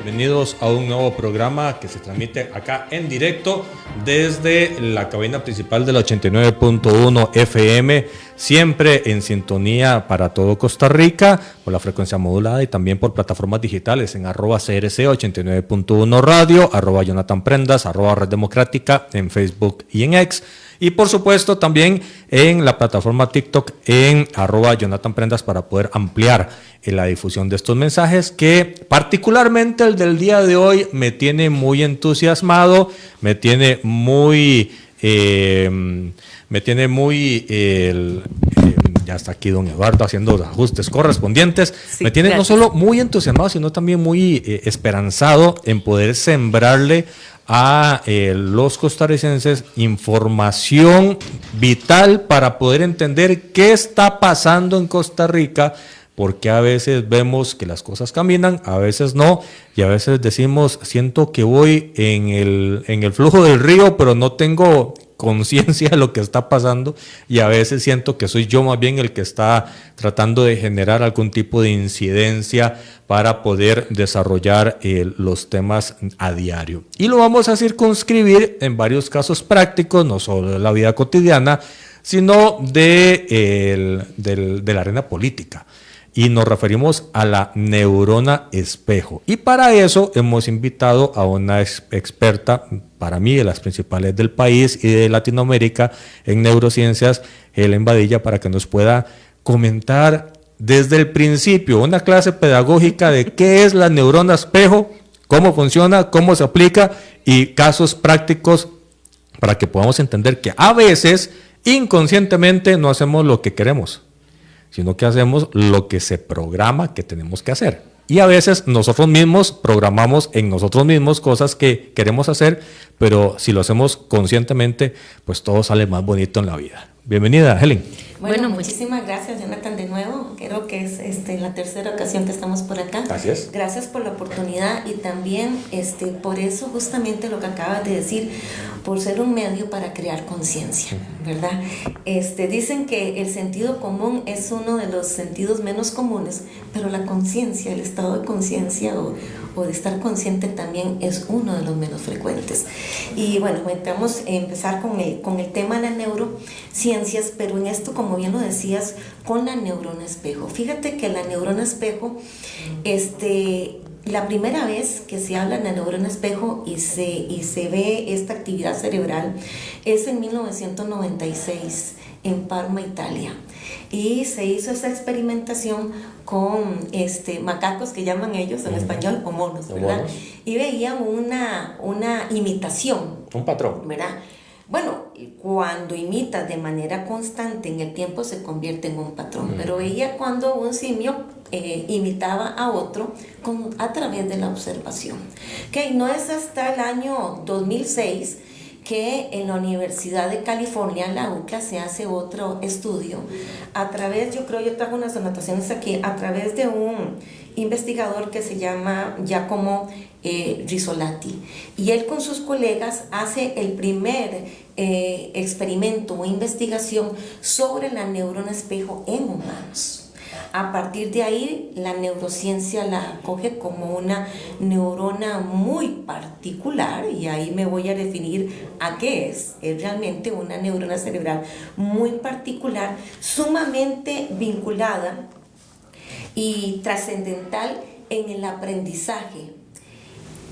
bienvenidos a un nuevo programa que se transmite acá en directo desde la cabina principal de la 89.1 FM, siempre en sintonía para todo Costa Rica, por la frecuencia modulada y también por plataformas digitales en @CRC 89.1 Radio, @Jonathan Prendas, @Red Democrática en Facebook y en X. Y por supuesto también en la plataforma TikTok en @Jonathan Prendas para poder ampliar la difusión de estos mensajes, que particularmente el del día de hoy me tiene muy entusiasmado, me tiene muy ya está aquí don Eduardo haciendo los ajustes correspondientes. Sí, me tiene gracias. No solo muy entusiasmado, sino también muy esperanzado en poder sembrarle a los costarricenses información vital para poder entender qué está pasando en Costa Rica, porque a veces vemos que las cosas caminan, a veces no, y a veces decimos, siento que voy en el flujo del río, pero no tengo conciencia de lo que está pasando, y a veces siento que soy yo más bien el que está tratando de generar algún tipo de incidencia para poder desarrollar los temas a diario. Y lo vamos a circunscribir en varios casos prácticos, no solo de la vida cotidiana, sino de la arena política. Y nos referimos a la neurona espejo. Y para eso hemos invitado a una experta, para mí, de las principales del país y de Latinoamérica en neurociencias, Helen Badilla, para que nos pueda comentar desde el principio una clase pedagógica de qué es la neurona espejo, cómo funciona, cómo se aplica y casos prácticos para que podamos entender que a veces inconscientemente no hacemos lo que queremos, sino que hacemos lo que se programa que tenemos que hacer. Y a veces nosotros mismos programamos en nosotros mismos cosas que queremos hacer, pero si lo hacemos conscientemente, pues todo sale más bonito en la vida. Bienvenida, Helen. Bueno, muchísimas gracias, Jonathan, de nuevo. Creo que es la tercera ocasión que estamos por acá. Gracias. Gracias por la oportunidad y también por eso justamente lo que acabas de decir, por ser un medio para crear conciencia, ¿verdad? Dicen que el sentido común es uno de los sentidos menos comunes, pero la conciencia, el estado de conciencia o de estar consciente también es uno de los menos frecuentes. Y bueno, vamos a empezar con el tema de las neurociencias, pero en esto, como bien lo decías, con la neurona espejo. Fíjate que la neurona espejo, la primera vez que se habla de la neurona espejo y se ve esta actividad cerebral es en 1996 en Parma, Italia. Y se hizo esa experimentación con macacos, que llaman ellos en español, o monos, ¿verdad? Y veían una imitación. Un patrón. ¿Verdad? Bueno, cuando imitas de manera constante en el tiempo se convierte en un patrón, pero veía cuando un simio imitaba a otro a través de la observación. Okay, no es hasta el año 2006 que en la Universidad de California, la UCLA, se hace otro estudio a través, yo trajo unas anotaciones aquí, a través de un investigador que se llama Giacomo Rizzolatti, y él con sus colegas hace el primer experimento o investigación sobre la neurona espejo en humanos. A partir de ahí, la neurociencia la coge como una neurona muy particular, y ahí me voy a definir a qué es. Es realmente una neurona cerebral muy particular, sumamente vinculada y trascendental en el aprendizaje,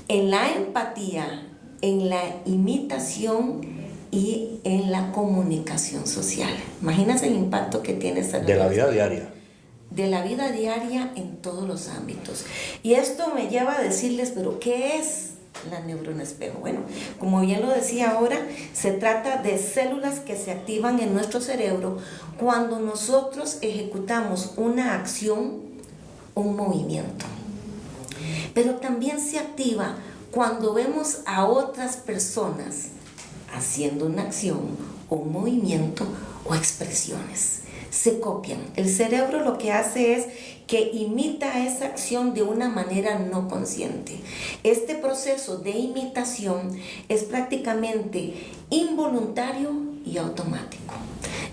en la empatía, en la imitación y en la comunicación social. Imagínate el impacto que tiene esta de la vida diaria. De la vida diaria en todos los ámbitos. Y esto me lleva a decirles, pero ¿qué es la neurona espejo? Bueno, como bien lo decía ahora, se trata de células que se activan en nuestro cerebro cuando nosotros ejecutamos una acción, un movimiento. Pero también se activa cuando vemos a otras personas haciendo una acción o un movimiento o expresiones. Se copian. El cerebro lo que hace es que imita esa acción de una manera no consciente. Este proceso de imitación es prácticamente involuntario y automático.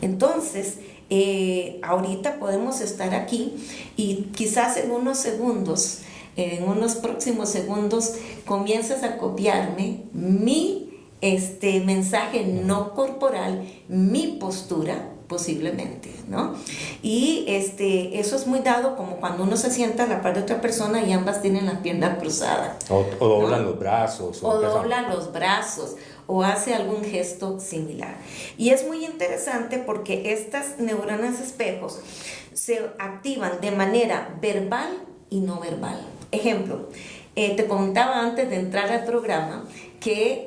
Entonces, ahorita podemos estar aquí y quizás en unos segundos en unos próximos segundos comienzas a copiarme mi mensaje no corporal, mi postura, posiblemente, ¿no? Y eso es muy dado como cuando uno se sienta a la par de otra persona y ambas tienen la pierna cruzada. O doblan los brazos. O doblan los brazos, o hace algún gesto similar. Y es muy interesante porque estas neuronas espejos se activan de manera verbal y no verbal. Ejemplo, te comentaba antes de entrar al programa que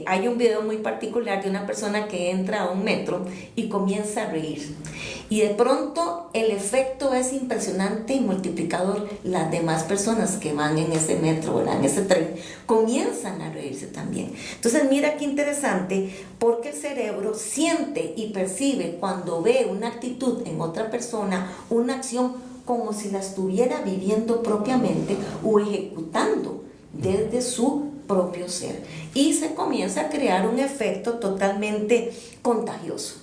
hay un video muy particular de una persona que entra a un metro y comienza a reír. Y de pronto el efecto es impresionante y multiplicador. Las demás personas que van en ese metro, ¿verdad?, en ese tren, comienzan a reírse también. Entonces mira qué interesante, porque el cerebro siente y percibe cuando ve una actitud en otra persona, una acción como si la estuviera viviendo propiamente o ejecutando desde su propio ser, y se comienza a crear un efecto totalmente contagioso.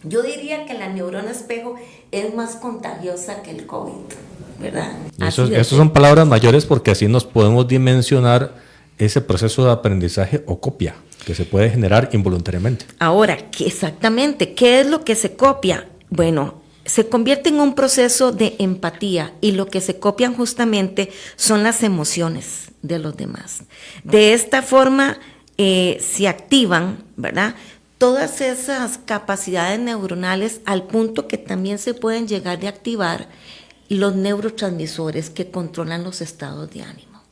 Yo diría que la neurona espejo es más contagiosa que el COVID, ¿verdad? Esas son palabras mayores, porque así nos podemos dimensionar ese proceso de aprendizaje o copia que se puede generar involuntariamente. Ahora, exactamente, ¿qué es lo que se copia? Bueno, se convierte en un proceso de empatía, y lo que se copian justamente son las emociones de los demás. De esta forma se activan, ¿verdad?, todas esas capacidades neuronales, al punto que también se pueden llegar a activar los neurotransmisores que controlan los estados de ánimo.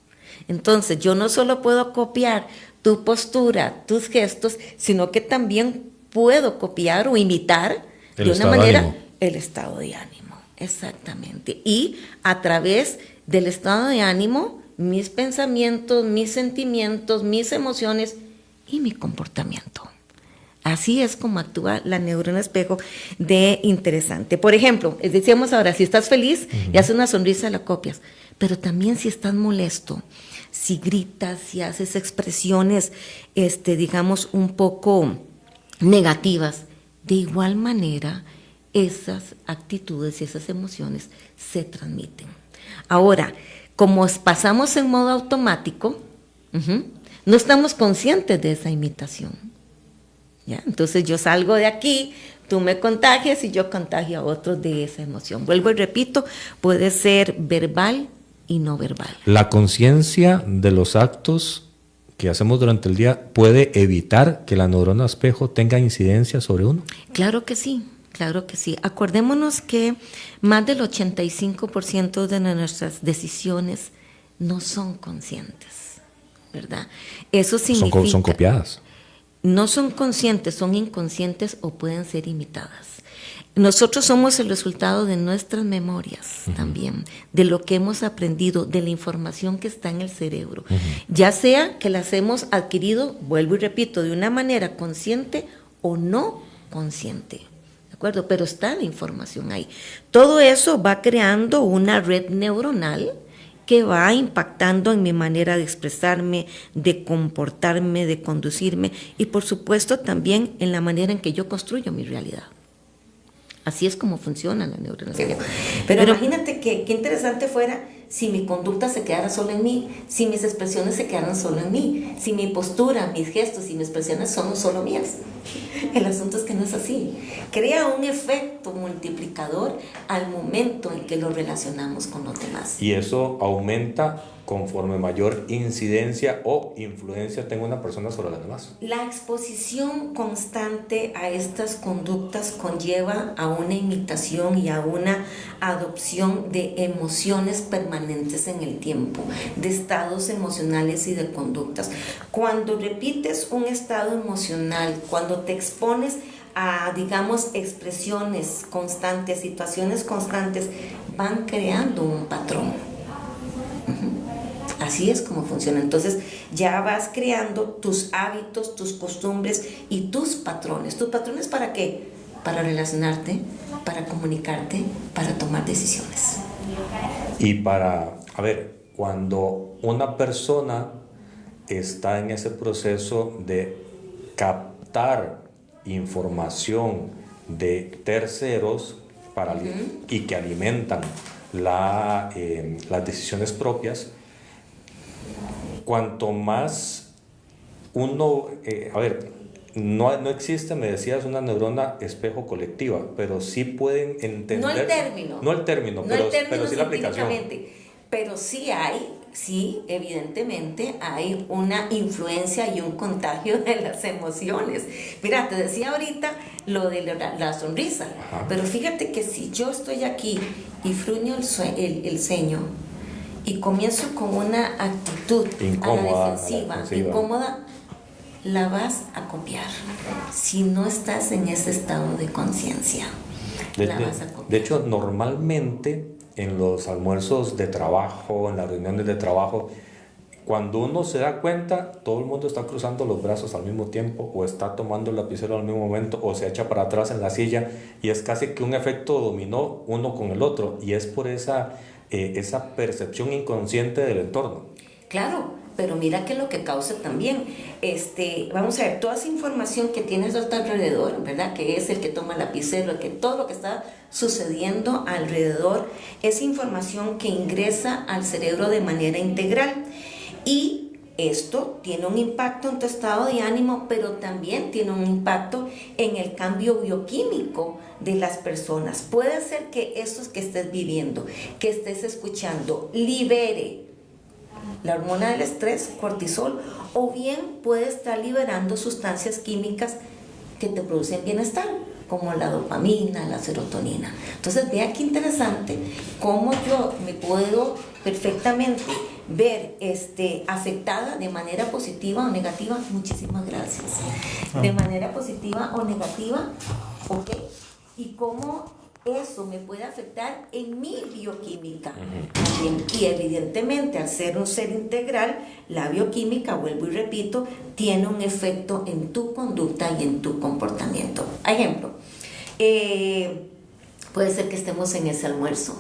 Entonces, yo no solo puedo copiar tu postura, tus gestos, sino que también puedo copiar o imitar de una manera el estado de ánimo. Exactamente. Y a través del estado de ánimo, mis pensamientos, mis sentimientos, mis emociones y mi comportamiento. Así es como actúa la neurona espejo de interesante. Por ejemplo, decíamos ahora, si estás feliz y haces una sonrisa, la copias. Pero también si estás molesto, si gritas, si haces expresiones, digamos, un poco negativas, de igual manera esas actitudes y esas emociones se transmiten. Ahora, como pasamos en modo automático, no estamos conscientes de esa imitación, ¿ya? Entonces yo salgo de aquí, tú me contagias y yo contagio a otros de esa emoción. Vuelvo y repito, puede ser verbal y no verbal. La conciencia de los actos que hacemos durante el día puede evitar que la neurona espejo tenga incidencia sobre uno. Claro que sí. Claro que sí. Acordémonos que más del 85% de nuestras decisiones no son conscientes, ¿verdad? Eso significa... Son copiadas. No son conscientes, son inconscientes o pueden ser imitadas. Nosotros somos el resultado de nuestras memorias también, de lo que hemos aprendido, de la información que está en el cerebro. Ya sea que las hemos adquirido, vuelvo y repito, de una manera consciente o no consciente. Pero está la información ahí. Todo eso va creando una red neuronal que va impactando en mi manera de expresarme, de comportarme, de conducirme, y por supuesto también en la manera en que yo construyo mi realidad. Así es como funciona la neurona. Pero imagínate qué interesante fuera si mi conducta se quedara solo en mí, si mis expresiones se quedaran solo en mí, si mi postura, mis gestos y mis expresiones son solo mías. El asunto es que no es así. Crea un efecto multiplicador al momento en que lo relacionamos con los demás. Y eso aumenta conforme mayor incidencia o influencia tenga una persona sobre las demás. La exposición constante a estas conductas conlleva a una imitación y a una adopción de emociones permanentes en el tiempo, de estados emocionales y de conductas. Cuando repites un estado emocional, cuando te expones a, digamos, expresiones constantes, situaciones constantes, van creando un patrón. Así es como funciona. Entonces ya vas creando tus hábitos, tus costumbres y tus patrones. ¿Tus patrones para qué? Para relacionarte, para comunicarte, para tomar decisiones. Y para, cuando una persona está en ese proceso de captar información de terceros y que alimentan las decisiones propias, cuanto más uno, no existe, me decías, una neurona espejo colectiva, pero sí pueden entender. No el término, pero sí la aplicación. Pero sí, evidentemente hay una influencia y un contagio de las emociones. Mira, te decía ahorita lo de la sonrisa, ajá, pero fíjate que si yo estoy aquí y fruño el ceño y comienzo con una actitud incómoda, a la defensiva, incómoda, la vas a copiar si no estás en ese estado de conciencia. De hecho, normalmente en los almuerzos de trabajo, en las reuniones de trabajo, cuando uno se da cuenta, todo el mundo está cruzando los brazos al mismo tiempo, o está tomando el lapicero al mismo momento, o se echa para atrás en la silla, y es casi que un efecto dominó uno con el otro, y es por esa percepción inconsciente del entorno. Claro, pero mira que lo que causa también, vamos a ver, toda esa información que tienes a tu alrededor, ¿verdad? Que es el que toma el lapicero, todo lo que está sucediendo alrededor, es información que ingresa al cerebro de manera integral. Y esto tiene un impacto en tu estado de ánimo, pero también tiene un impacto en el cambio bioquímico de las personas. Puede ser que eso que estés viviendo, que estés escuchando, libere la hormona del estrés, cortisol, o bien puede estar liberando sustancias químicas que te producen bienestar, como la dopamina, la serotonina. Entonces, vea qué interesante cómo yo me puedo perfectamente ver afectada de manera positiva o negativa. Muchísimas gracias. De manera positiva o negativa, ¿ok? Y cómo eso me puede afectar en mi bioquímica también. Y evidentemente, al ser un ser integral, la bioquímica, vuelvo y repito, tiene un efecto en tu conducta y en tu comportamiento. Ejemplo, puede ser que estemos en ese almuerzo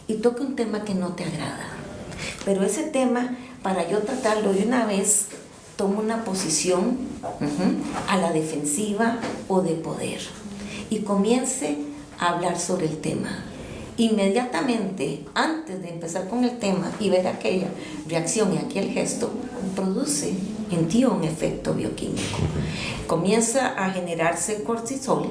y toque un tema que no te agrada, pero ese tema, para yo tratarlo de una vez, tomo una posición a la defensiva o de poder y comience a hablar sobre el tema. Inmediatamente, antes de empezar con el tema y ver aquella reacción y aquel gesto, produce en ti un efecto bioquímico. Comienza a generarse cortisol,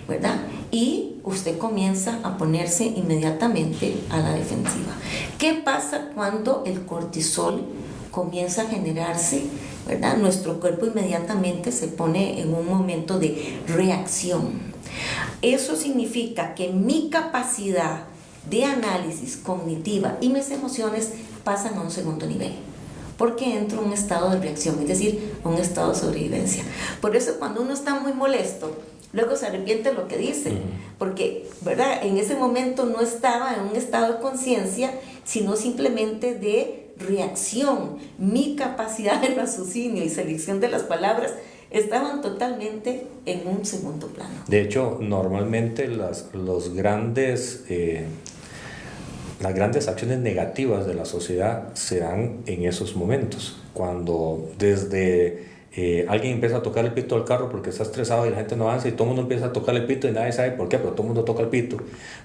¿verdad? Y usted comienza a ponerse inmediatamente a la defensiva. ¿Qué pasa cuando el cortisol comienza a generarse, ¿verdad? Nuestro cuerpo inmediatamente se pone en un momento de reacción. Eso significa que mi capacidad de análisis cognitiva y mis emociones pasan a un segundo nivel, porque entro en un estado de reacción, es decir, un estado de sobrevivencia. Por eso cuando uno está muy molesto, luego se arrepiente de lo que dice, porque, ¿verdad?, en ese momento no estaba en un estado de conciencia, sino simplemente de reacción. Mi capacidad de raciocinio y selección de las palabras estaban totalmente en un segundo plano. De hecho, normalmente las grandes acciones negativas de la sociedad se dan en esos momentos, cuando desde alguien empieza a tocar el pito del carro porque está estresado y la gente no avanza, y todo el mundo empieza a tocar el pito y nadie sabe por qué, pero todo el mundo toca el pito,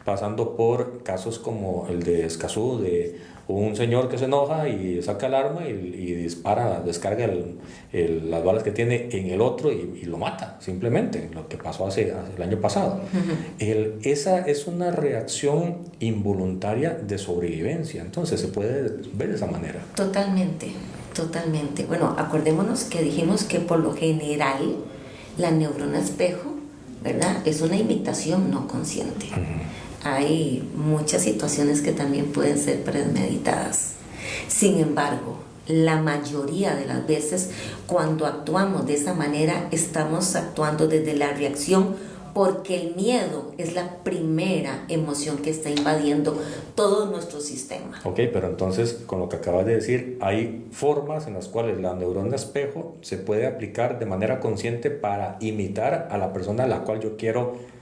pasando por casos como el de Escazú, de un señor que se enoja y saca el arma y dispara, descarga las balas que tiene en el otro y lo mata, simplemente, lo que pasó el año pasado. Esa es una reacción involuntaria de sobrevivencia, entonces se puede ver de esa manera. Totalmente. Bueno, acordémonos que dijimos que por lo general la neurona espejo, ¿verdad?, es una imitación no consciente. Hay muchas situaciones que también pueden ser premeditadas. Sin embargo, la mayoría de las veces cuando actuamos de esa manera, estamos actuando desde la reacción, porque el miedo es la primera emoción que está invadiendo todo nuestro sistema. Ok, pero entonces, con lo que acabas de decir, hay formas en las cuales la neurona espejo se puede aplicar de manera consciente para imitar a la persona a la cual yo quiero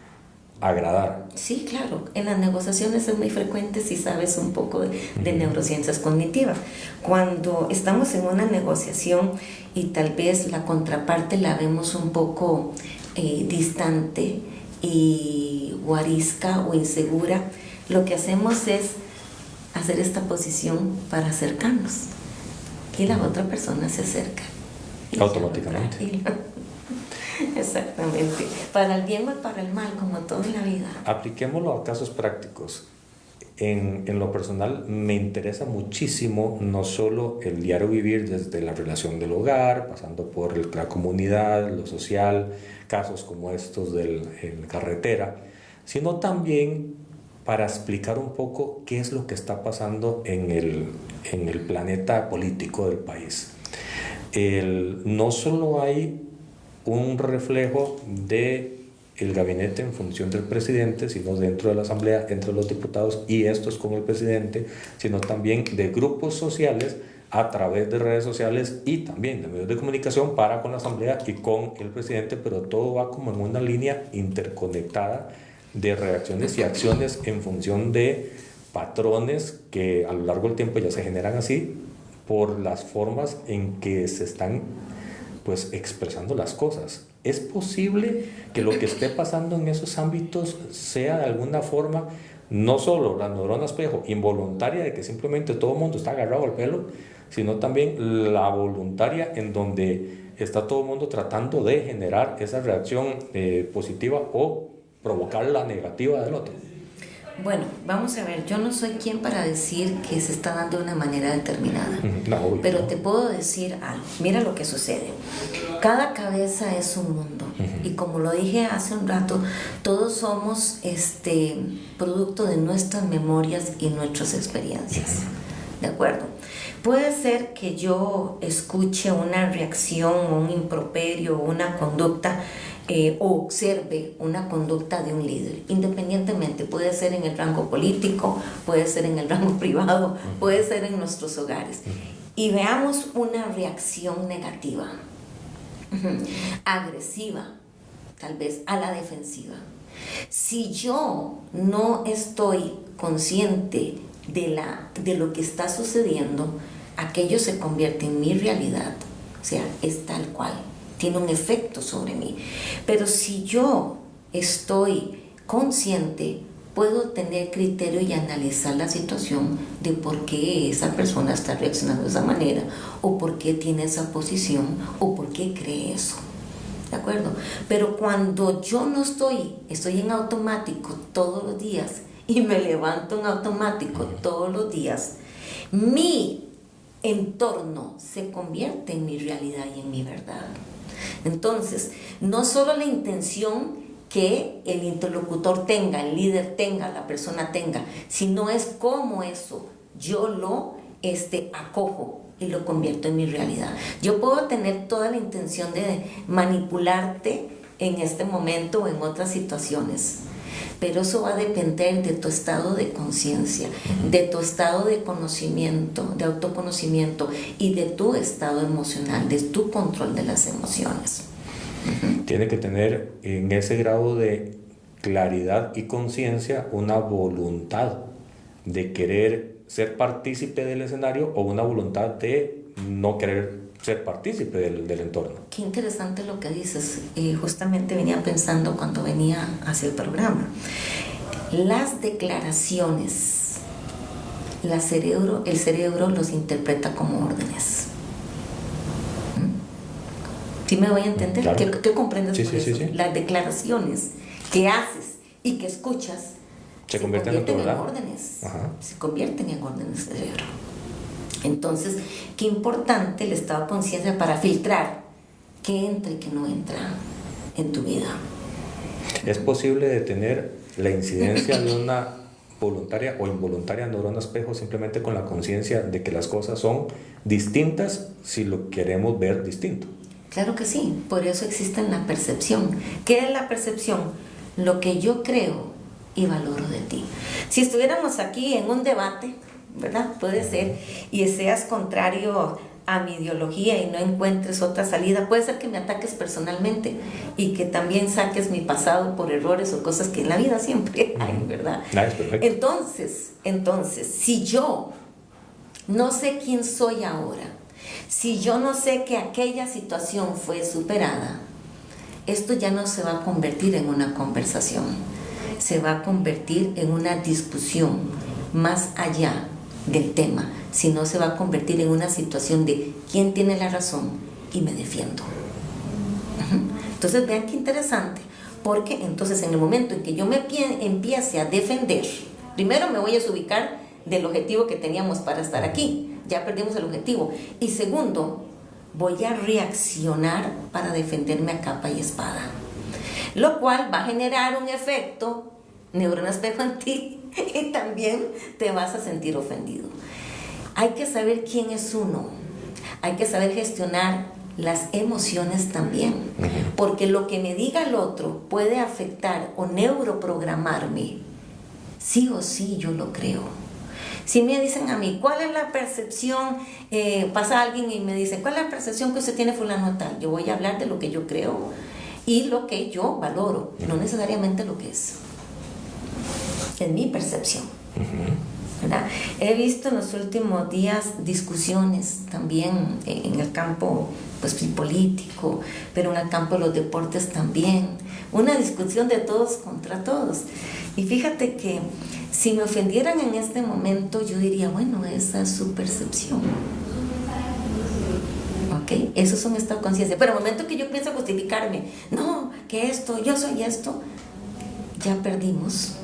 agradar. Sí, claro. En las negociaciones es muy frecuente, si sabes un poco de neurociencias cognitivas. Cuando estamos en una negociación y tal vez la contraparte la vemos un poco distante y o arisca o insegura, lo que hacemos es hacer esta posición para acercarnos. Y la otra persona se acerca. Automáticamente. Exactamente. Para el bien o para el mal, como todo en la vida. Apliquémoslo a casos prácticos. En lo personal me interesa muchísimo no solo el diario vivir desde la relación del hogar, pasando por la comunidad, lo social, casos como estos en carretera, sino también para explicar un poco qué es lo que está pasando en el planeta político del país. No solo hay un reflejo de el gabinete en función del presidente, sino dentro de la asamblea, entre los diputados y estos con el presidente, sino también de grupos sociales a través de redes sociales y también de medios de comunicación para con la asamblea y con el presidente, pero todo va como en una línea interconectada de reacciones y acciones en función de patrones que a lo largo del tiempo ya se generan así por las formas en que se están pues expresando las cosas. ¿Es posible que lo que esté pasando en esos ámbitos sea de alguna forma no solo la neurona espejo involuntaria de que simplemente todo el mundo está agarrado al pelo, sino también la voluntaria en donde está todo el mundo tratando de generar esa reacción positiva o provocar la negativa del otro? Bueno, vamos a ver, yo no soy quien para decir que se está dando de una manera determinada, no, pero te puedo decir algo. Mira lo que sucede. Cada cabeza es un mundo, y como lo dije hace un rato, todos somos producto de nuestras memorias y nuestras experiencias. ¿De acuerdo? Puede ser que yo escuche una reacción, un improperio, una conducta o observe una conducta de un líder, independientemente, puede ser en el rango político, puede ser en el rango privado, puede ser en nuestros hogares, y veamos una reacción negativa, agresiva, tal vez a la defensiva. Si yo no estoy consciente de lo que está sucediendo, aquello se convierte en mi realidad, o sea, es tal cual, tiene un efecto sobre mí. Pero si yo estoy consciente, puedo tener criterio y analizar la situación de por qué esa persona está reaccionando de esa manera, o por qué tiene esa posición, o por qué cree eso. ¿De acuerdo? Pero cuando yo no estoy en automático todos los días y me levanto en automático todos los días, mi entorno se convierte en mi realidad y en mi verdad. Entonces, no solo la intención que el interlocutor tenga, el líder tenga, la persona tenga, sino es cómo eso yo lo acojo y lo convierto en mi realidad. Yo puedo tener toda la intención de manipularte en este momento o en otras situaciones, pero eso va a depender de tu estado de conciencia, de tu estado de conocimiento, de autoconocimiento y de tu estado emocional, de tu control de las emociones. Tiene que tener en ese grado de claridad y conciencia una voluntad de querer ser partícipe del escenario o una voluntad de no querer ser partícipe del entorno. Qué interesante lo que dices. Justamente venía pensando cuando venía hacia el programa. Las declaraciones, el cerebro los interpreta como órdenes. ¿Sí me voy a entender? Claro. ¿Qué comprendes por eso? Sí. Las declaraciones que haces y que escuchas se convierten en órdenes. Ajá. Se convierten en órdenes del cerebro. Entonces, qué importante el estado de conciencia para filtrar qué entra y qué no entra en tu vida. ¿Es posible detener la incidencia de una voluntaria o involuntaria neurona espejo simplemente con la conciencia de que las cosas son distintas si lo queremos ver distinto? Claro que sí, por eso existe la percepción. ¿Qué es la percepción? Lo que yo creo y valoro de ti. Si estuviéramos aquí en un debate, ¿verdad? Puede ser, y seas contrario a mi ideología y no encuentres otra salida, puede ser que me ataques personalmente y que también saques mi pasado por errores o cosas que en la vida siempre hay, ¿verdad? Es perfecto. Entonces, si yo no sé quién soy ahora, si yo no sé que aquella situación fue superada, esto ya no se va a convertir en una conversación, se va a convertir en una discusión más allá del tema, sino se va a convertir en una situación de quién tiene la razón y me defiendo. Entonces vean qué interesante, porque entonces en el momento en que yo me empiece a defender, primero me voy a desubicar del objetivo que teníamos para estar aquí, ya perdimos el objetivo, y segundo, voy a reaccionar para defenderme a capa y espada, lo cual va a generar un efecto neurona espejo en ti y también te vas a sentir ofendido. Hay que saber quién es uno, hay que saber gestionar las emociones también, porque lo que me diga el otro puede afectar o neuroprogramarme. Sí o sí, yo lo creo. Si me dicen a mí, ¿cuál es la percepción? Pasa alguien y me dice, ¿cuál es la percepción que usted tiene fulano tal? Yo voy a hablar de lo que yo creo y lo que yo valoro, no necesariamente lo que es. Es mi percepción. ¿Verdad? He visto en los últimos días discusiones también en el campo pues, político, pero en el campo de los deportes también. Una discusión de todos contra todos. Y fíjate que si me ofendieran en este momento, yo diría, bueno, esa es su percepción. ¿Ok? Esos son estados de conciencia. Pero el momento que yo pienso justificarme, no, que esto, yo soy esto, ya perdimos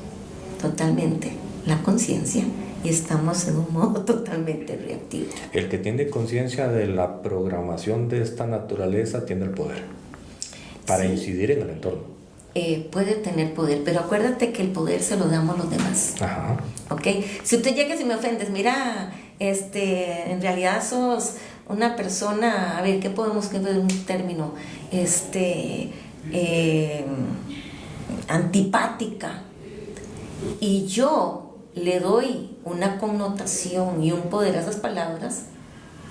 totalmente la conciencia y estamos en un modo totalmente reactivo. El que tiene conciencia de la programación de esta naturaleza tiene el poder para incidir en el entorno. Puede tener poder, pero acuérdate que el poder se lo damos los demás. Ajá. ¿Ok? Si usted llega y me ofendes, mira, en realidad sos una persona, a ver, ¿qué podemos que ver un término? Antipática. Y yo le doy una connotación y un poder a esas palabras,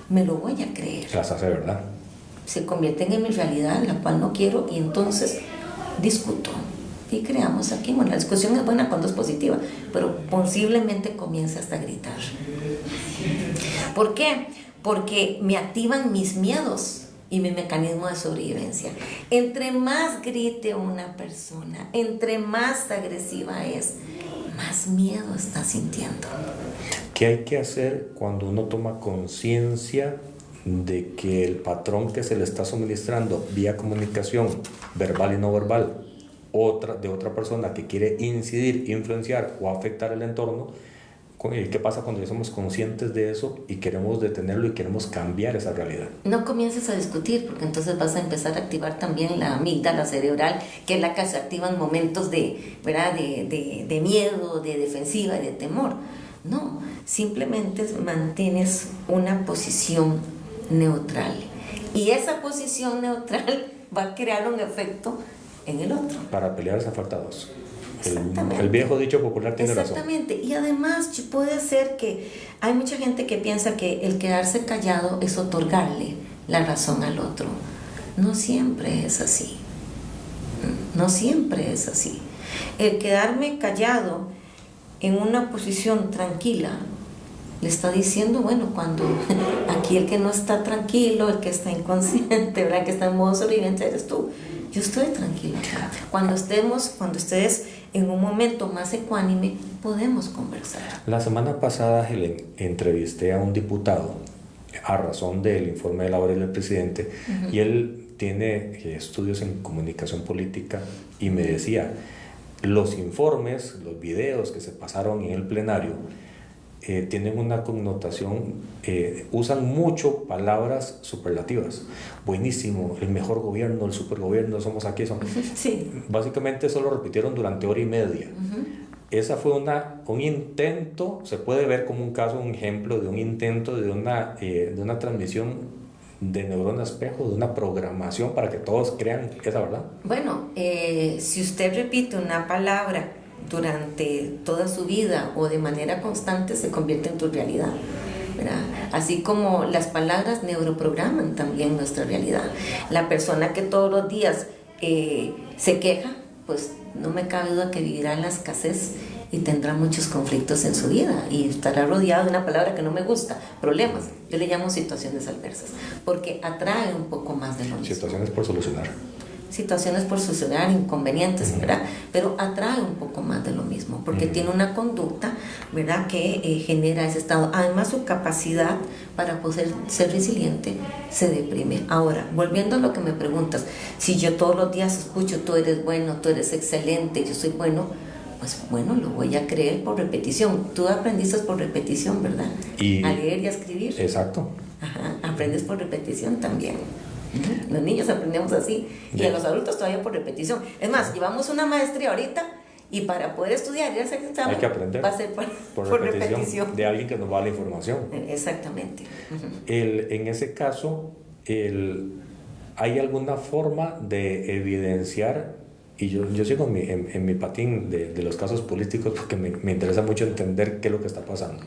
me lo voy a creer. Las hace verdad. Se convierten en mi realidad, la cual no quiero, y entonces discuto y creamos aquí. Bueno, la discusión es buena cuando es positiva, pero posiblemente comience hasta a gritar. ¿Por qué? Porque me activan mis miedos y mi mecanismo de sobrevivencia. Entre más grite una persona, entre más agresiva es, más miedo está sintiendo. ¿Qué hay que hacer cuando uno toma conciencia de que el patrón que se le está suministrando vía comunicación verbal y no verbal de otra persona que quiere incidir, influenciar o afectar el entorno? ¿Qué pasa cuando ya somos conscientes de eso y queremos detenerlo y queremos cambiar esa realidad? No comiences a discutir, porque entonces vas a empezar a activar también la amígdala cerebral, que es la que se activa en momentos ¿verdad? de miedo, de defensiva y de temor. No, simplemente mantienes una posición neutral. Y esa posición neutral va a crear un efecto en el otro. Para pelear hace falta dos. El viejo dicho popular tiene razón. Exactamente. Y además puede ser que hay mucha gente que piensa que el quedarse callado es otorgarle la razón al otro. No siempre es así. No siempre es así. El quedarme callado en una posición tranquila le está diciendo, bueno, cuando aquí el que no está tranquilo, el que está inconsciente, ¿verdad? Que está en modo sobrevivencia eres tú. Yo estoy tranquila. Cuando estés en un momento más ecuánime, podemos conversar. La semana pasada, Helen, entrevisté a un diputado a razón del informe de labores del presidente, y él tiene estudios en comunicación política, y me decía, los informes, los videos que se pasaron en el plenario, tienen una connotación, usan mucho palabras superlativas. Buenísimo, el mejor gobierno, el supergobierno, somos aquí, somos. Sí. Básicamente eso lo repitieron durante hora y media. Esa fue un intento, se puede ver como un caso, un ejemplo de un intento de una transmisión de neurona espejo, de una programación para que todos crean esa verdad. Bueno, si usted repite una palabra durante toda su vida o de manera constante, se convierte en tu realidad, ¿verdad? Así como las palabras neuroprograman también nuestra realidad. La persona que todos los días se queja, pues no me cabe duda que vivirá en la escasez y tendrá muchos conflictos en su vida y estará rodeado de una palabra que no me gusta, problemas. Yo le llamo situaciones adversas, porque atrae un poco más de lo mismo. Situaciones por solucionar. situaciones por solucionar, inconvenientes, ¿verdad? Pero atrae un poco más de lo mismo, porque tiene una conducta, ¿verdad?, que genera ese estado. Además, su capacidad para poder ser resiliente se deprime. Ahora, volviendo a lo que me preguntas, si yo todos los días escucho, tú eres bueno, tú eres excelente, yo soy bueno, pues bueno, lo voy a creer por repetición. Tú aprendiste por repetición, ¿verdad? A leer y a escribir. Exacto. Ajá, aprendes por repetición también. Los niños aprendemos así, y a los adultos todavía por repetición. Es más, llevamos una maestría ahorita, y para poder estudiar y hacer examen, hay que aprender va a ser por repetición de alguien que nos va a la información. Exactamente. En ese caso, ¿hay alguna forma de evidenciar? Y yo sigo en mi patín de los casos políticos, porque me interesa mucho entender qué es lo que está pasando.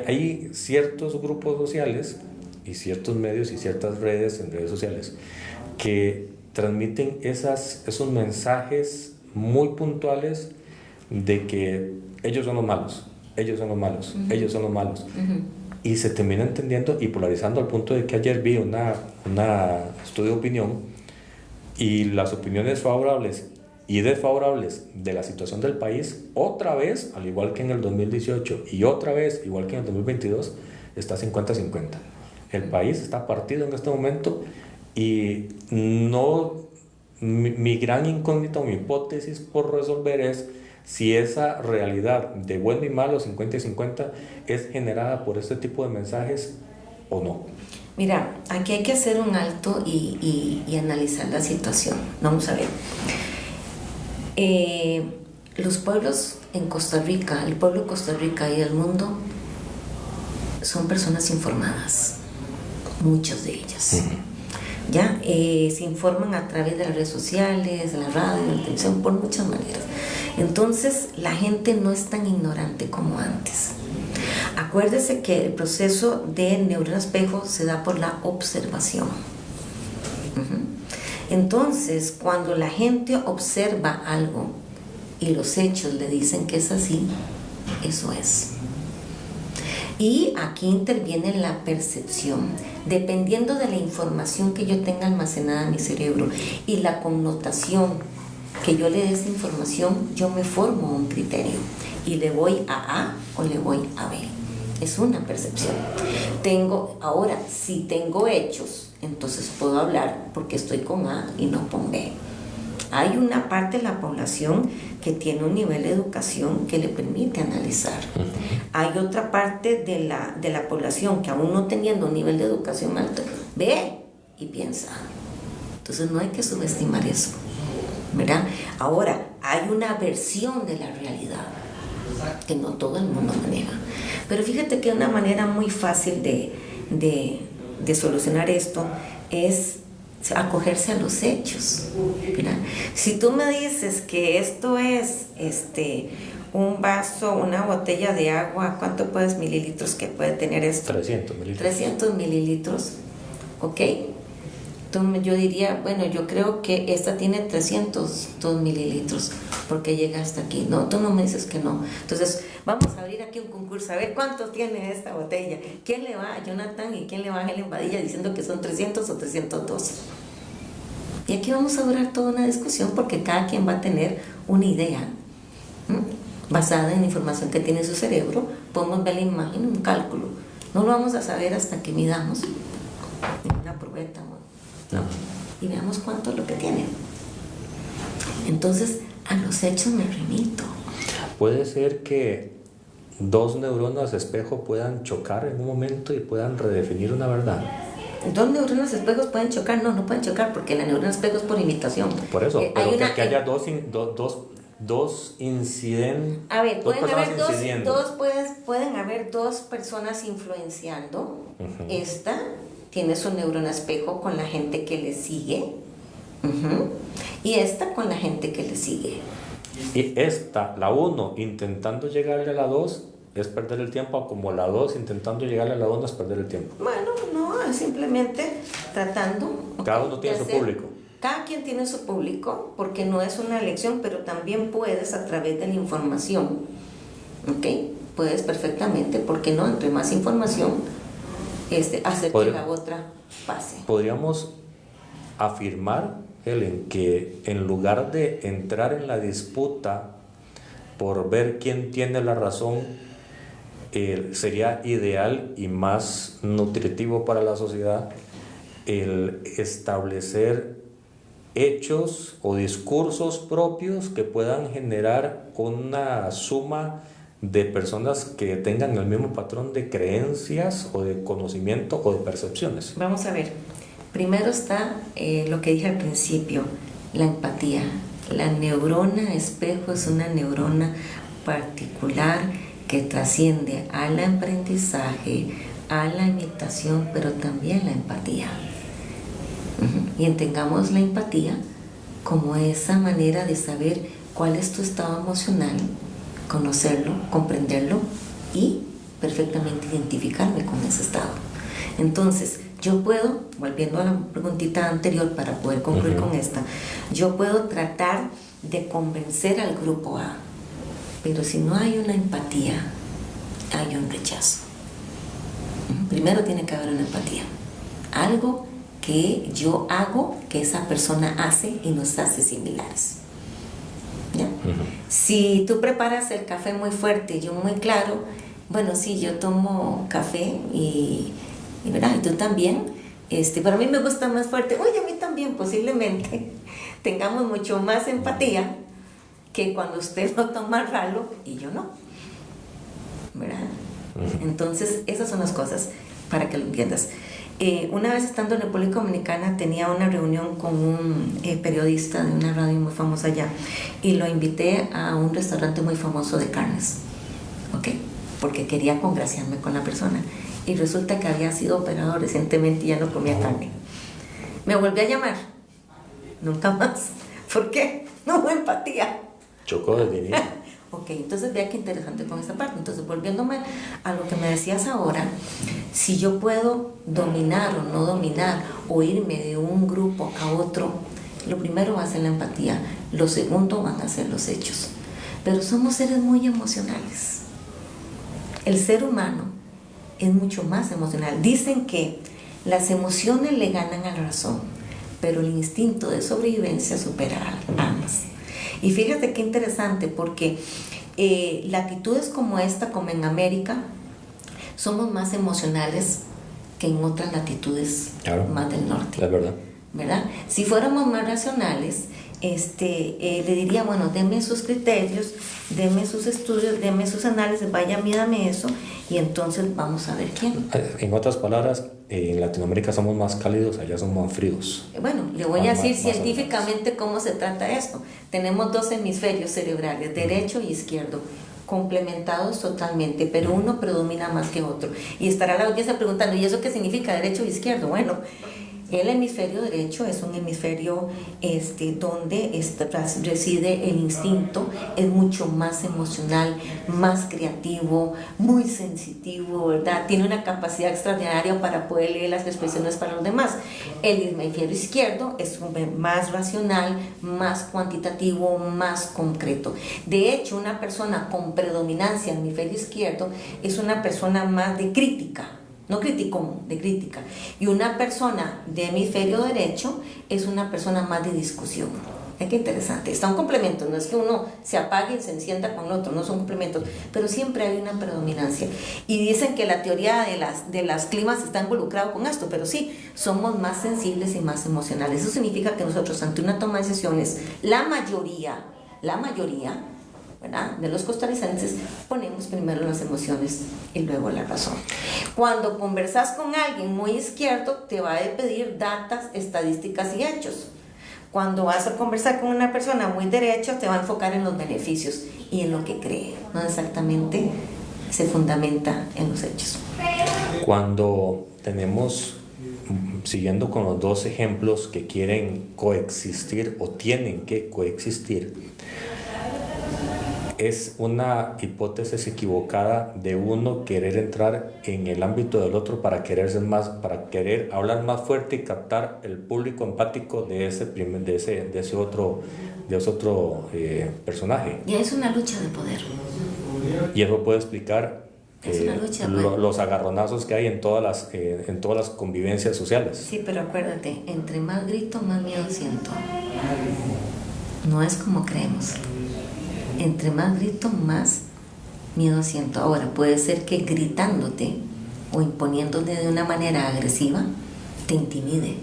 Hay ciertos grupos sociales y ciertos medios y ciertas redes en redes sociales que transmiten esos mensajes muy puntuales de que ellos son los malos, ellos son los malos, ellos son los malos. Y se termina entendiendo y polarizando al punto de que ayer vi una estudio de opinión, y las opiniones favorables y desfavorables de la situación del país, otra vez, al igual que en el 2018 y otra vez, igual que en el 2022, está 50-50. El país está partido en este momento, y mi gran incógnita o mi hipótesis por resolver es si esa realidad de bueno y malo, 50-50, es generada por este tipo de mensajes o no. Mira, aquí hay que hacer un alto y analizar la situación. Vamos a ver. Los pueblos en Costa Rica, el pueblo de Costa Rica y el mundo, son personas informadas, muchas de ellas. ¿Ya? Se informan a través de las redes sociales, de la radio, de la televisión, por muchas maneras. Entonces, la gente no es tan ignorante como antes. Acuérdese que el proceso de neurona espejo se da por la observación. Entonces, cuando la gente observa algo y los hechos le dicen que es así, eso es. Y aquí interviene la percepción. Dependiendo de la información que yo tenga almacenada en mi cerebro y la connotación que yo le dé esa información, yo me formo un criterio y le voy a A o le voy a B. Es una percepción. Ahora, si tengo hechos, entonces puedo hablar porque estoy con A y no con B. Hay una parte de la población que tiene un nivel de educación que le permite analizar. Hay otra parte de la población que, aún no teniendo un nivel de educación alto, ve y piensa. Entonces no hay que subestimar eso, ¿verdad? Ahora, hay una versión de la realidad que no todo el mundo maneja. Pero fíjate que una manera muy fácil de solucionar esto es acogerse a los hechos. Mira, si tú me dices que esto es un vaso, una botella de agua, ¿cuánto puedes mililitros que puede tener esto? 300 mililitros. 300 mililitros, ¿ok? Yo diría, bueno, yo creo que esta tiene 302 mililitros, porque llega hasta aquí. No, tú no me dices que no. Entonces, vamos a abrir aquí un concurso, a ver cuánto tiene esta botella. ¿Quién le va a Jonathan y quién le va a Helen Badilla diciendo que son 300 o 302? Y aquí vamos a durar toda una discusión, porque cada quien va a tener una idea basada en la información que tiene en su cerebro. Podemos ver la imagen, un cálculo. No lo vamos a saber hasta que midamos en una probeta, ¿no? Y veamos cuánto es lo que tiene. Entonces, a los hechos me remito. Puede ser que dos neuronas espejo puedan chocar en un momento y puedan redefinir una verdad. ¿Dos neuronas espejos pueden chocar? No pueden chocar, porque la neurona espejo es por imitación. Por eso, pero que haya dos incidentes. A ver, pueden haber dos personas influenciando. Esta tiene su neurona espejo con la gente que le sigue, y esta con la gente que le sigue. Y esta, la 1, intentando llegarle a la 2, es perder el tiempo, como la 2 intentando llegarle a la 1 es perder el tiempo. Bueno, no, es simplemente tratando. Cada uno tiene su público. Cada quien tiene su público, porque no es una elección, pero también puedes, a través de la información, ¿ok? Puedes perfectamente, ¿por qué no? Entre más información, hacer que la otra pase. Podríamos afirmar, Helen, que en lugar de entrar en la disputa por ver quién tiene la razón, sería ideal y más nutritivo para la sociedad el establecer hechos o discursos propios que puedan generar una suma de personas que tengan el mismo patrón de creencias o de conocimiento o de percepciones. Vamos a ver, primero está lo que dije al principio, la empatía. La neurona espejo es una neurona particular que trasciende al aprendizaje, a la imitación, pero también la empatía. Y entendamos la empatía como esa manera de saber cuál es tu estado emocional, conocerlo, comprenderlo y perfectamente identificarme con ese estado. Entonces, yo puedo, volviendo a la preguntita anterior para poder concluir con esta, yo puedo tratar de convencer al grupo A, pero si no hay una empatía, hay un rechazo. Primero tiene que haber una empatía, algo que yo hago, que esa persona hace y nos hace similares. ¿Ya? Si tú preparas el café muy fuerte y yo muy claro, bueno, sí, yo tomo café y ¿verdad? Y tú también, pero a mí me gusta más fuerte. Oye, a mí también, posiblemente tengamos mucho más empatía que cuando usted lo toma ralo y yo no, ¿verdad? Entonces, esas son las cosas para que lo entiendas. Una vez estando en República Dominicana tenía una reunión con un periodista de una radio muy famosa allá y lo invité a un restaurante muy famoso de carnes, ¿ok? Porque quería congraciarme con la persona y resulta que había sido operado recientemente y ya no comía carne. Me volvió a llamar, nunca más. ¿Por qué? No hubo empatía. Chocó de inicio. Ok, entonces vea qué interesante con esta parte. Entonces, volviéndome a lo que me decías ahora, si yo puedo dominar o no dominar, o irme de un grupo a otro, lo primero va a ser la empatía, lo segundo van a ser los hechos. Pero somos seres muy emocionales. El ser humano es mucho más emocional. Dicen que las emociones le ganan a la razón, pero el instinto de sobrevivencia supera a ambas. Y fíjate qué interesante, porque latitudes como esta, como en América, somos más emocionales que en otras latitudes, claro, más del norte. Es verdad. ¿Verdad? Si fuéramos más racionales, le diría, bueno, deme sus criterios, deme sus estudios, deme sus análisis, vaya, mídame eso, y entonces vamos a ver quién. En otras palabras, en Latinoamérica somos más cálidos, allá somos más fríos. Bueno, le voy a decir científicamente cómo se trata esto. Tenemos dos hemisferios cerebrales, derecho y izquierdo, complementados totalmente, pero uno predomina más que otro. Y estará la audiencia preguntando, ¿y eso qué significa derecho e izquierdo? Bueno, el hemisferio derecho es un hemisferio donde reside el instinto, es mucho más emocional, más creativo, muy sensitivo, ¿verdad? Tiene una capacidad extraordinaria para poder leer las expresiones para los demás. El hemisferio izquierdo es más racional, más cuantitativo, más concreto. De hecho, una persona con predominancia en el hemisferio izquierdo es una persona más de crítica, no criticón, de crítica. Y una persona de hemisferio derecho es una persona más de discusión. Es que interesante. Está un complemento, no es que uno se apague y se encienda con el otro, no son complementos, pero siempre hay una predominancia. Y dicen que la teoría de las climas está involucrado con esto, pero sí, somos más sensibles y más emocionales. Eso significa que nosotros ante una toma de decisiones, la mayoría, ¿verdad?, de los costarricenses, ponemos primero las emociones y luego la razón. Cuando conversas con alguien muy izquierdo, te va a pedir datos, estadísticas y hechos. Cuando vas a conversar con una persona muy derecha, te va a enfocar en los beneficios y en lo que cree, no exactamente se fundamenta en los hechos. Cuando tenemos, siguiendo con los dos ejemplos que quieren coexistir o tienen que coexistir, es una hipótesis equivocada de uno querer entrar en el ámbito del otro para querer ser más, para querer hablar más fuerte y captar el público empático de ese otro personaje. Y es una lucha de poder. Y eso puede explicar Es una lucha, bueno. los agarronazos que hay en todas las convivencias sociales. Sí, pero acuérdate, entre más grito, más miedo siento. No es como creemos. Entre más grito, más miedo siento. Ahora, puede ser que gritándote o imponiéndote de una manera agresiva te intimide.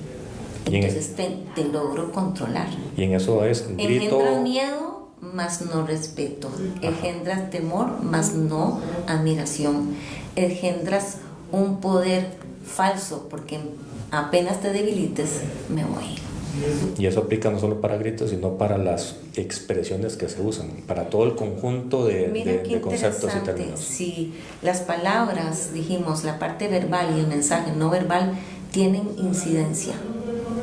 Entonces te logro controlar. Y en eso es grito. Engendras miedo, más no respeto. Engendras temor, más no admiración. Engendras un poder falso, porque apenas te debilites, me voy. Y eso aplica no solo para gritos, sino para las expresiones que se usan, para todo el conjunto de conceptos y términos. Sí, las palabras, dijimos, la parte verbal y el mensaje no verbal tienen incidencia,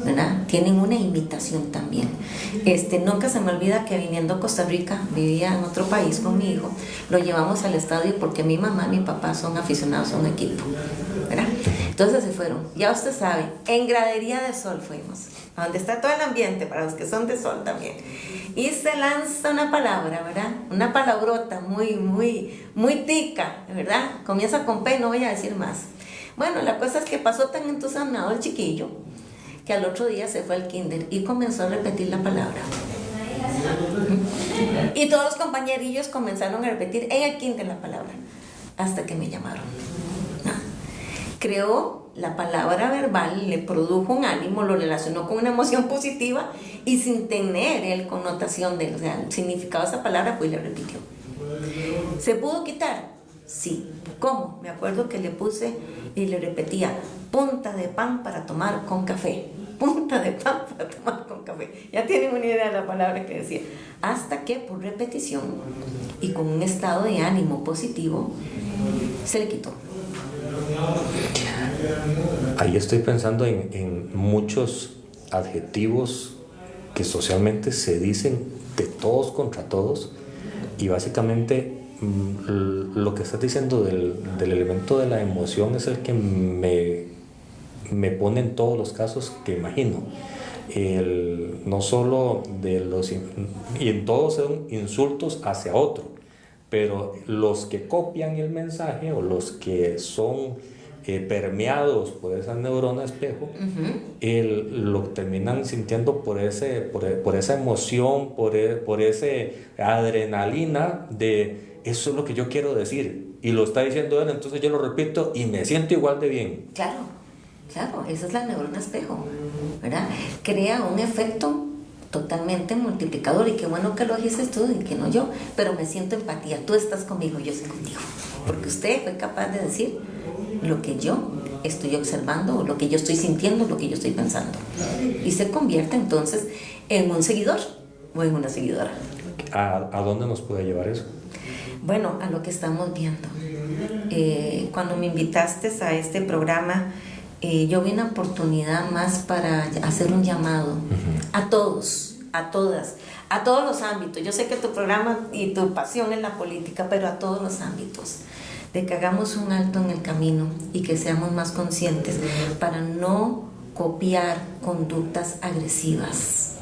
¿verdad? Tienen una imitación también. Nunca se me olvida que viniendo a Costa Rica, vivía en otro país con mi hijo, lo llevamos al estadio porque mi mamá y mi papá son aficionados a un equipo, ¿verdad? Entonces se fueron, ya usted sabe, en gradería de Sol fuimos, a donde está todo el ambiente, para los que son de Sol también. Y se lanza una palabra, ¿verdad? Una palabrota muy tica, ¿verdad? Comienza con P, no voy a decir más. Bueno, la cosa es que pasó tan entusiasmado el chiquillo que al otro día se fue al kinder y comenzó a repetir la palabra. Y todos los compañerillos comenzaron a repetir en el kinder la palabra, hasta que me llamaron. Creó la palabra verbal, le produjo un ánimo, lo relacionó con una emoción positiva y sin tener el connotación el significado de esa palabra, pues le repitió. ¿Se pudo quitar? Sí. ¿Cómo? Me acuerdo que le puse y le repetía: punta de pan para tomar con café. Punta de pan para tomar con café. Ya tienen una idea de la palabra que decía. Hasta que por repetición y con un estado de ánimo positivo se le quitó. Ahí estoy pensando en muchos adjetivos que socialmente se dicen de todos contra todos, y básicamente lo que estás diciendo del elemento de la emoción es el que me pone en todos los casos que imagino. No solo y en todos son insultos hacia otro, pero los que copian el mensaje o los que son permeados por esa neurona espejo, lo terminan sintiendo por esa emoción, por ese adrenalina de eso es lo que yo quiero decir, y lo está diciendo él, entonces yo lo repito y me siento igual de bien. Claro, esa es la neurona espejo, ¿verdad? Crea un efecto totalmente multiplicador, y qué bueno que lo dijiste tú y que no yo, pero me siento empatía, tú estás conmigo, yo estoy contigo, porque usted fue capaz de decir lo que yo estoy observando, lo que yo estoy sintiendo, lo que yo estoy pensando, y se convierte entonces en un seguidor o en una seguidora. ¿A dónde nos puede llevar eso? Bueno, a lo que estamos viendo. Cuando me invitaste a este programa, yo vi una oportunidad más para hacer un llamado a todos, a todas, a todos los ámbitos. Yo sé que tu programa y tu pasión es la política, pero a todos los ámbitos, de que hagamos un alto en el camino y que seamos más conscientes para no copiar conductas agresivas.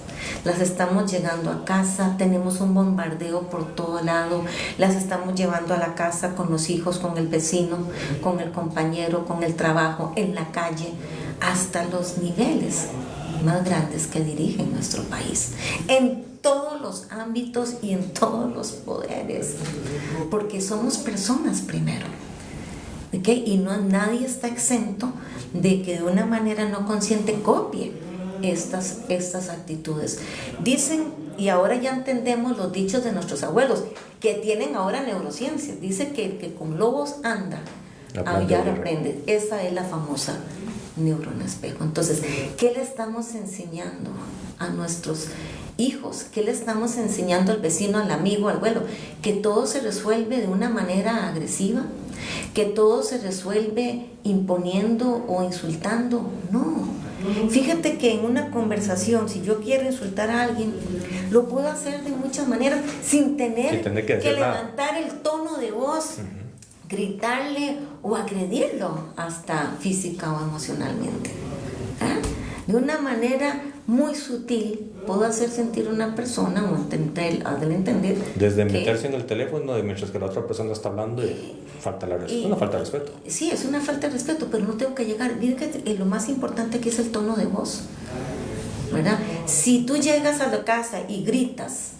Las estamos llegando a casa, tenemos un bombardeo por todo lado, las estamos llevando a la casa con los hijos, con el vecino, con el compañero, con el trabajo, en la calle, hasta los niveles más grandes que dirigen nuestro país, en todos los ámbitos y en todos los poderes, porque somos personas primero, ¿okay? Y nadie está exento de que de una manera no consciente copie estas actitudes. Dicen, y ahora ya entendemos los dichos de nuestros abuelos, que tienen ahora neurociencias. Dice que el que con lobos anda, aullar aprende. Esa es la famosa neurona espejo. Entonces, ¿qué le estamos enseñando a nuestros hijos? ¿Qué le estamos enseñando al vecino, al amigo, al abuelo? Que todo se resuelve de una manera agresiva, que todo se resuelve imponiendo o insultando. No. Fíjate que en una conversación, si yo quiero insultar a alguien, lo puedo hacer de muchas maneras sin tener que levantar el tono de voz, gritarle o agredirlo hasta física o emocionalmente. De una manera muy sutil puedo hacer sentir a una persona o entender desde meterse en el teléfono mientras que la otra persona está hablando y una falta de respeto. Sí, es una falta de respeto, pero no tengo que llegar. Miren que lo más importante aquí es el tono de voz, ¿verdad? Si tú llegas a la casa y gritas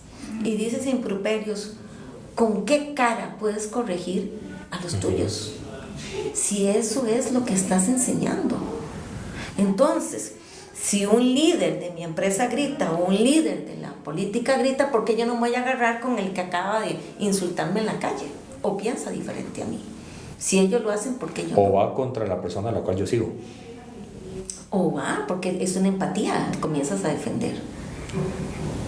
y dices improperios, ¿con qué cara puedes corregir a los tuyos? Si eso es lo que estás enseñando. Entonces, si un líder de mi empresa grita o un líder de la política grita, ¿por qué yo no me voy a agarrar con el que acaba de insultarme en la calle? ¿O piensa diferente a mí? Si ellos lo hacen, ¿por qué yo no? O va contra la persona a la cual yo sigo. O va, porque es una empatía, comienzas a defender,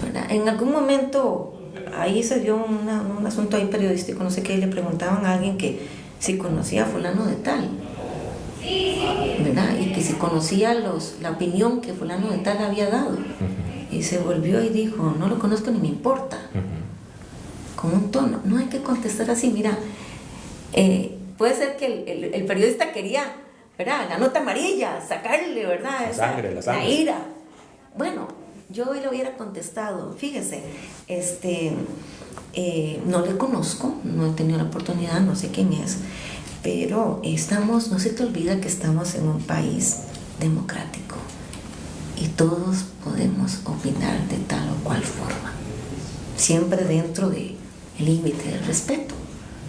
¿verdad? En algún momento, ahí se dio un asunto ahí periodístico, no sé qué, le preguntaban a alguien que si conocía a fulano de tal, ¿verdad? Y que si conocía la opinión que fulano de tal había dado. Y se volvió y dijo, no lo conozco ni me importa. Con un tono, no hay que contestar así, mira, puede ser que el periodista quería, ¿verdad?, la nota amarilla, sacarle, ¿verdad?, la sangre. La ira. Bueno, yo le hubiera contestado, fíjese, no le conozco, no he tenido la oportunidad, no sé quién es, pero no se te olvida que estamos en un país democrático y todos podemos opinar de tal o cual forma, siempre dentro del límite del respeto.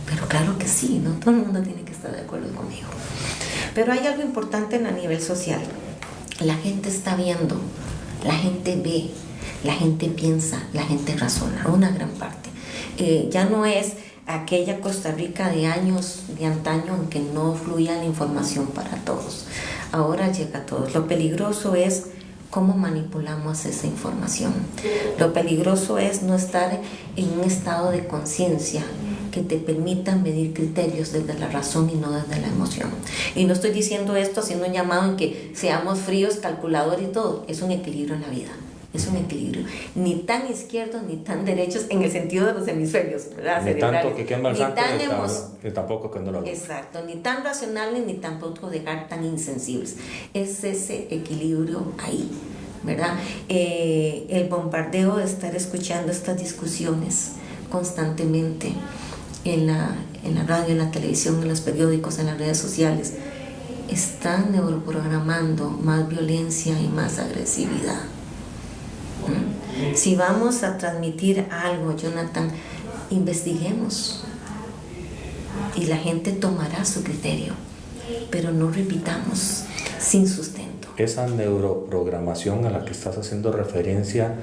Pero claro que sí, no todo el mundo tiene que estar de acuerdo conmigo. Pero hay algo importante a nivel social. La gente está viendo, la gente ve, la gente piensa, la gente razona, una gran parte. Ya no es aquella Costa Rica de años, de antaño, en que no fluía la información para todos. Ahora llega a todos. Lo peligroso es cómo manipulamos esa información. Lo peligroso es no estar en un estado de conciencia que te permita medir criterios desde la razón y no desde la emoción. Y no estoy diciendo esto haciendo un llamado en que seamos fríos, calculadores y todo. Es un equilibrio en la vida. Es un equilibrio. Ni tan izquierdos ni tan derechos en el sentido de los hemisferios, ¿verdad? Ni tanto que quema el santo, ni tampoco que no lo haga. Exacto. Ni tan racionales ni tampoco dejar tan insensibles. Es ese equilibrio ahí, ¿verdad? El bombardeo de estar escuchando estas discusiones constantemente en la radio, en la televisión, en los periódicos, en las redes sociales, están neuroprogramando más violencia y más agresividad. Si vamos a transmitir algo, Jonathan, investiguemos y la gente tomará su criterio, pero no repitamos sin sustento. Esa neuroprogramación a la que estás haciendo referencia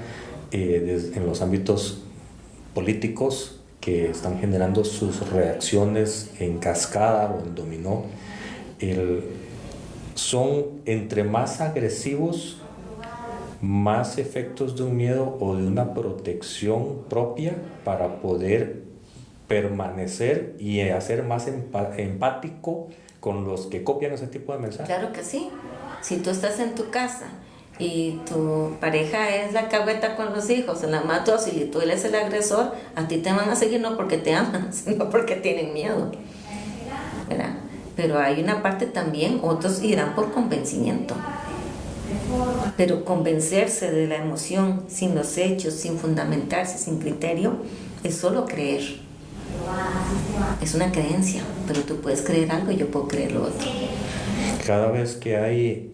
en los ámbitos políticos que están generando sus reacciones en cascada o en dominó, son entre más agresivos, más efectos de un miedo o de una protección propia para poder permanecer y hacer más empático con los que copian ese tipo de mensajes. Claro que sí. Si tú estás en tu casa y tu pareja es la cabeta con los hijos, la más dócil, y tú eres el agresor, a ti te van a seguir no porque te aman, sino porque tienen miedo, ¿verdad? Pero hay una parte también, otros irán por convencimiento. Pero convencerse de la emoción sin los hechos, sin fundamentarse, sin criterio, es solo creer. Es una creencia, pero tú puedes creer algo y yo puedo creer lo otro. Cada vez que hay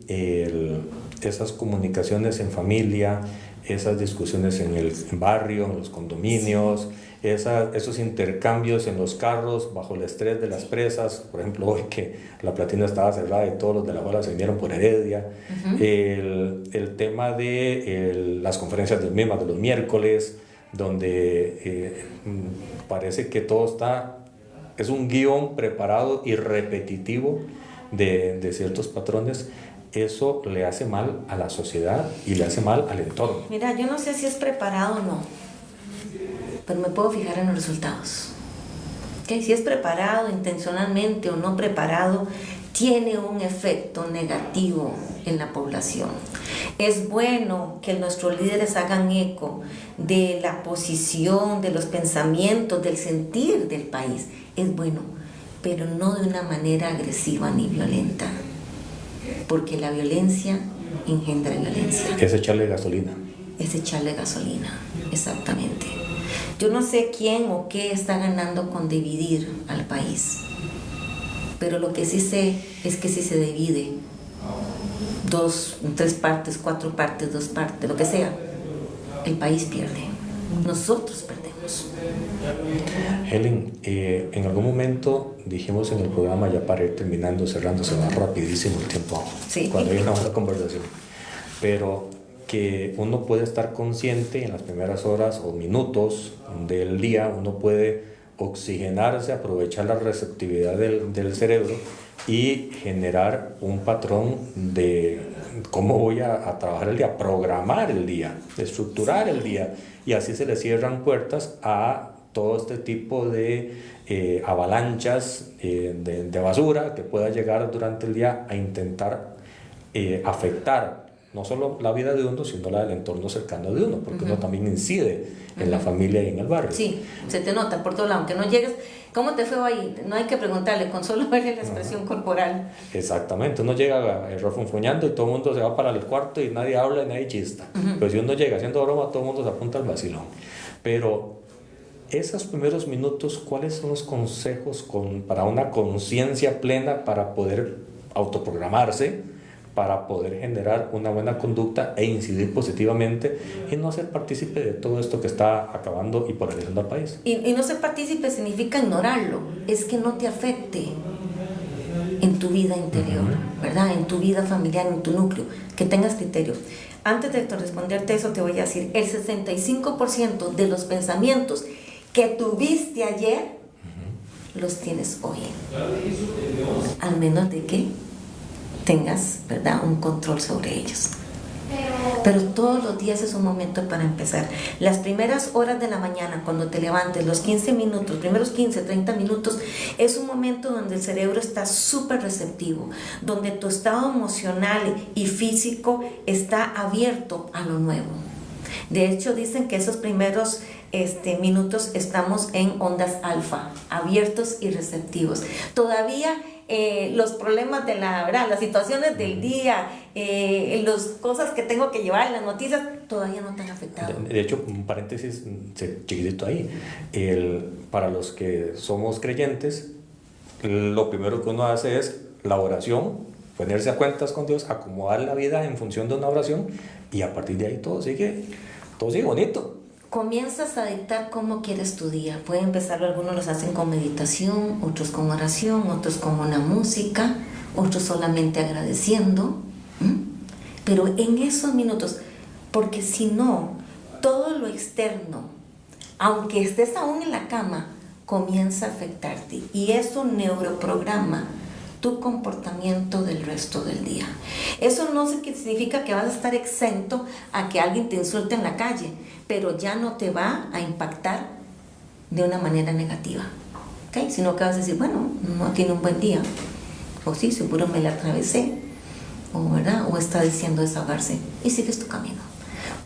esas comunicaciones en familia, esas discusiones en el barrio, en los condominios, esos intercambios en los carros bajo el estrés de las presas, por ejemplo hoy que la Platina estaba cerrada y todos los de la bola se vinieron por Heredia, el tema de las conferencias de los miércoles, donde parece que todo es un guión preparado y repetitivo de ciertos patrones. Eso le hace mal a la sociedad y le hace mal al entorno. Mira, yo no sé si es preparado o no, pero me puedo fijar en los resultados. ¿Okay? Si es preparado intencionalmente o no preparado, tiene un efecto negativo en la población. Es bueno que nuestros líderes hagan eco de la posición, de los pensamientos, del sentir del país. Es bueno, pero no de una manera agresiva ni violenta, porque la violencia engendra violencia. Es echarle gasolina. Es echarle gasolina, exactamente. Yo no sé quién o qué está ganando con dividir al país, pero lo que sí sé es que si se divide 2, 3 partes, 4 partes, 2 partes, lo que sea, el país pierde. Nosotros perdemos. Helen, en algún momento dijimos en el programa, ya para ir terminando, cerrando, se va rapidísimo el tiempo, sí, cuando hay una buena conversación, pero que uno puede estar consciente en las primeras horas o minutos del día, uno puede oxigenarse, aprovechar la receptividad del cerebro y generar un patrón de cómo voy a trabajar el día, programar el día, estructurar el día, y así se le cierran puertas a todo este tipo de avalanchas de basura que pueda llegar durante el día a intentar afectar no solo la vida de uno, sino la del entorno cercano de uno, porque uno también incide en la familia y en el barrio. Sí, se te nota por todo lado, aunque no llegues, ¿cómo te fue ahí? No hay que preguntarle, con solo verle la expresión corporal. Exactamente, uno llega refunfuñando y todo el mundo se va para el cuarto y nadie habla y nadie chista. Pero si uno llega haciendo broma, todo el mundo se apunta al vacilón. Pero esos primeros minutos, ¿cuáles son los consejos para una conciencia plena para poder autoprogramarse, para poder generar una buena conducta e incidir positivamente y no ser partícipe de todo esto que está acabando y polarizando al país? Y no ser partícipe significa ignorarlo, es que no te afecte en tu vida interior, ¿verdad? En tu vida familiar, en tu núcleo, que tengas criterio. Antes de responderte eso, te voy a decir, el 65% de los pensamientos que tuviste ayer, los tienes hoy. Al menos de que tengas, ¿verdad?, un control sobre ellos. Pero todos los días es un momento para empezar. Las primeras horas de la mañana, cuando te levantes, los 15 minutos, primeros 15, 30 minutos, es un momento donde el cerebro está súper receptivo, donde tu estado emocional y físico está abierto a lo nuevo. De hecho, dicen que esos primeros minutos estamos en ondas alfa, abiertos y receptivos. Todavía los problemas de las situaciones del día, las cosas que tengo que llevar, las noticias, todavía no te han afectado. De hecho, un paréntesis chiquitito ahí. Para los que somos creyentes, lo primero que uno hace es la oración, ponerse a cuentas con Dios, acomodar la vida en función de una oración, y a partir de ahí todo sigue bonito. Comienzas a dictar cómo quieres tu día. Puede empezar, algunos los hacen con meditación, otros con oración, otros con una música, otros solamente agradeciendo. Pero en esos minutos, porque si no, todo lo externo, aunque estés aún en la cama, comienza a afectarte. Y eso neuroprograma tu comportamiento del resto del día. Eso no significa que vas a estar exento a que alguien te insulte en la calle, pero ya no te va a impactar de una manera negativa, ¿okay? Sino que vas a decir, bueno, no tiene un buen día, o sí, seguro me la atravesé, ¿verdad? O está diciendo desahogarse, y sigues tu camino.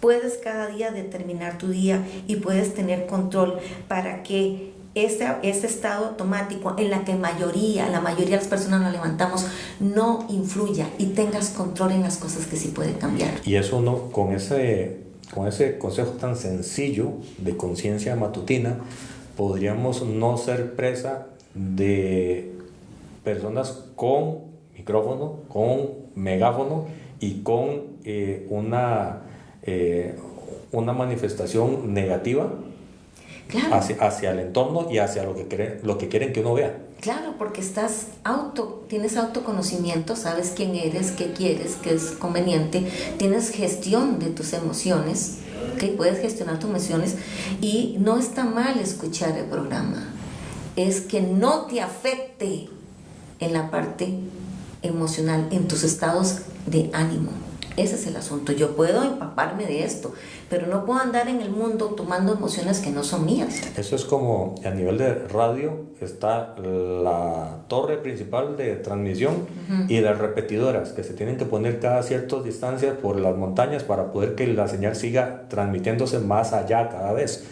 Puedes cada día determinar tu día y puedes tener control para que ese estado automático en la que la mayoría de las personas nos levantamos no influya y tengas control en las cosas que sí pueden cambiar. Y eso no, con ese consejo tan sencillo de conciencia matutina, podríamos no ser presa de personas con micrófono, con megáfono y con una manifestación negativa. Claro. Hacia el entorno y hacia lo que quieren que uno vea. Claro, porque tienes autoconocimiento, sabes quién eres, qué quieres, qué es conveniente, tienes gestión de tus emociones, ¿okay? Puedes gestionar tus emociones y no está mal escuchar el programa. Es que no te afecte en la parte emocional, en tus estados de ánimo. Ese es el asunto. Yo puedo empaparme de esto, pero no puedo andar en el mundo tomando emociones que no son mías. Eso es como a nivel de radio, está la torre principal de transmisión y las repetidoras que se tienen que poner cada ciertas distancias por las montañas para poder que la señal siga transmitiéndose más allá cada vez.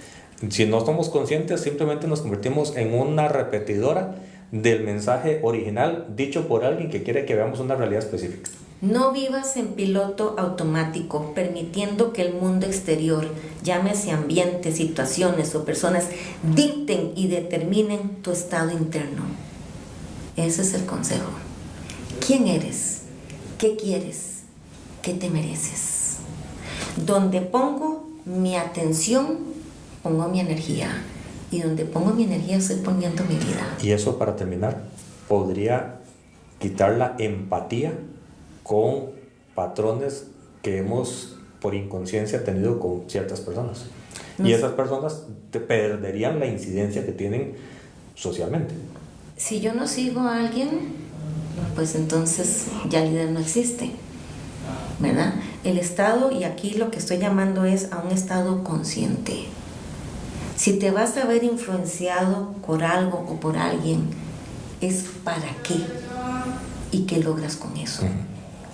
Si no somos conscientes, simplemente nos convertimos en una repetidora del mensaje original dicho por alguien que quiere que veamos una realidad específica. No vivas en piloto automático, permitiendo que el mundo exterior, llámese ambiente, situaciones o personas, dicten y determinen tu estado interno. Ese es el consejo. ¿Quién eres? ¿Qué quieres? ¿Qué te mereces? Donde pongo mi atención, pongo mi energía. Y donde pongo mi energía, estoy poniendo mi vida. Y eso, para terminar, podría quitar la empatía con patrones que hemos por inconsciencia tenido con ciertas personas. Y esas personas te perderían la incidencia que tienen socialmente. Si yo no sigo a alguien, pues entonces ya el líder no existe, ¿verdad? El estado, y aquí lo que estoy llamando es a un estado consciente. Si te vas a ver influenciado por algo o por alguien, es para qué y qué logras con eso.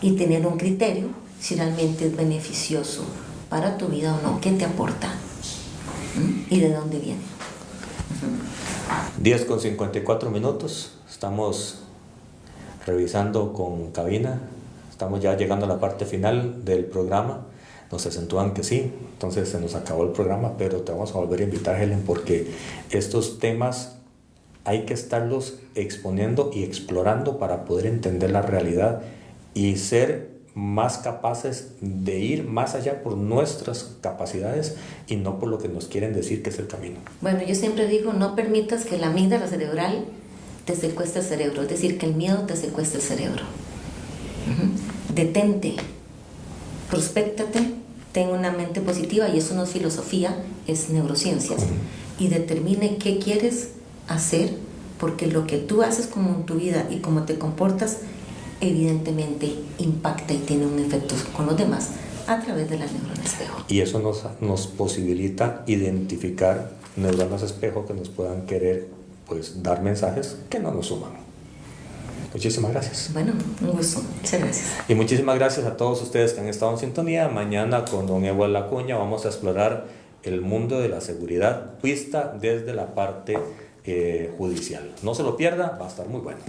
Y tener un criterio si realmente es beneficioso para tu vida o no, qué te aporta y de dónde viene. 10:54. Estamos revisando con cabina, estamos ya llegando a la parte final del programa. Nos acentúan que sí, entonces se nos acabó el programa, pero te vamos a volver a invitar, Helen, porque estos temas hay que estarlos exponiendo y explorando para poder entender la realidad y ser más capaces de ir más allá por nuestras capacidades y no por lo que nos quieren decir que es el camino. Bueno, yo siempre digo, no permitas que la amígdala cerebral te secuestre el cerebro, es decir, que el miedo te secuestre el cerebro. Detente, prospéctate, ten una mente positiva, y eso no es filosofía, es neurociencias, y determine qué quieres hacer, porque lo que tú haces como en tu vida y cómo te comportas evidentemente impacta y tiene un efecto con los demás a través de las neuronas espejo. Y eso nos posibilita identificar neuronas espejo que nos puedan querer, pues, dar mensajes que no nos suman. Muchísimas gracias. Bueno, un gusto. Muchas gracias. Y muchísimas gracias a todos ustedes que han estado en sintonía. Mañana con don Evo Lacuña vamos a explorar el mundo de la seguridad vista desde la parte judicial. No se lo pierda, va a estar muy bueno.